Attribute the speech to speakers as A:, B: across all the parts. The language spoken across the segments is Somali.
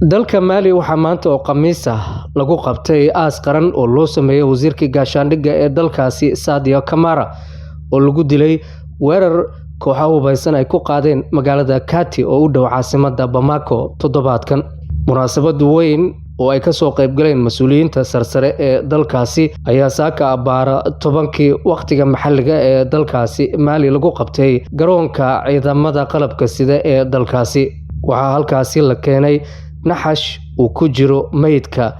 A: dalka Mali waxaa maanta oo Khamiis ah lagu qabtay aas qaran oo loo sameeyay wasiirkii gaashaandhigga ee dalkaasi Sadio Kamara oo lagu dilay weerar kooxaha hubeysan ay ku qaadeen magaalada Kati oo u dhow caasimadda Bamako toddobaadkan. Munaasabad weyn oo ay ka soo qayb galeen mas'uuliyiinta sarsare ee dalkaasi ayaa saaka abaara 10kii waqtiga maxalliga ee dalkaasi Mali lagu qabtay garoonka ciidamada qalabka sida ee dalkaasi. Waxaa halkaasi la keenay naxash uu ku jiro meydka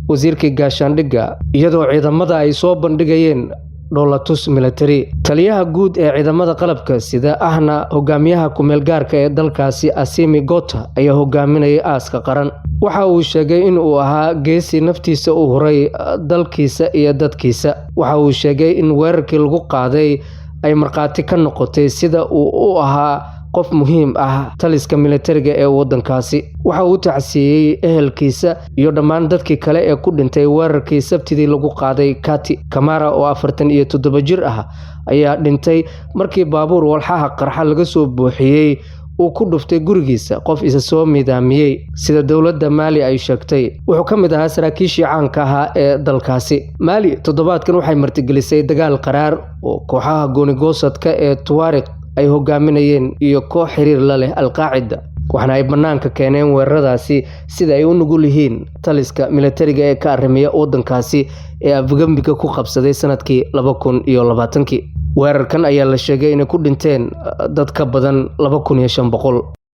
A: wasiirkii gaashaandhigga iyadoo ciidamada ay soo bandhigayeen dhoolatus military. Taliyaha guud ee ciidamada qalabka sida ahna hogaamiyaha ku-meel gaarka ee dalkaasi Assimi Gota ayaa hogaaminayay aaska qaran. Waxa uu sheegay in uu ahaa geesi naftiisa u huray dalkiisa iyo dadkiisa. Waxa uu sheegay in weerarkii lagu qaaday ay markhaati ka noqotay sida uu u ahaa qof muhiim ah taliska militariga ee wadankaasi. Waxa uu tacsiiyay ehelkiisa iyo dhammaan dadkii kale ee ku dhintay weerarkii Sabtidii lagu qaaday Kati. Kamara oo 47 jir ah ayaa dhintay markii baabuur walxaha qarxa laga soo buuxiyay uu ku dhuftay gurigiisa qof isa soo midaamiyay sida dowladda Mali ay sheegtay. Wuxuu ka mid ahaa saraakiishii caanka ahaa ee dalkaasi. Mali toddobaadkan waxay martigelisay dagaal qaraar oo kooxaha gooni-goosadka ee Tuareg ay hogaaminayeen iyo koox xiriir la leh Al-Qaacida, waxaana ay banaanka keeneen weeraradaasi sida ay u nugul yihiin taliska militariga ee ka arrimiya wadankaasi ee afgambiga ku qabsaday sanadkii 2020. Weerarkan ayaa la sheegay inay ku dhinteen dad ka badan 2500.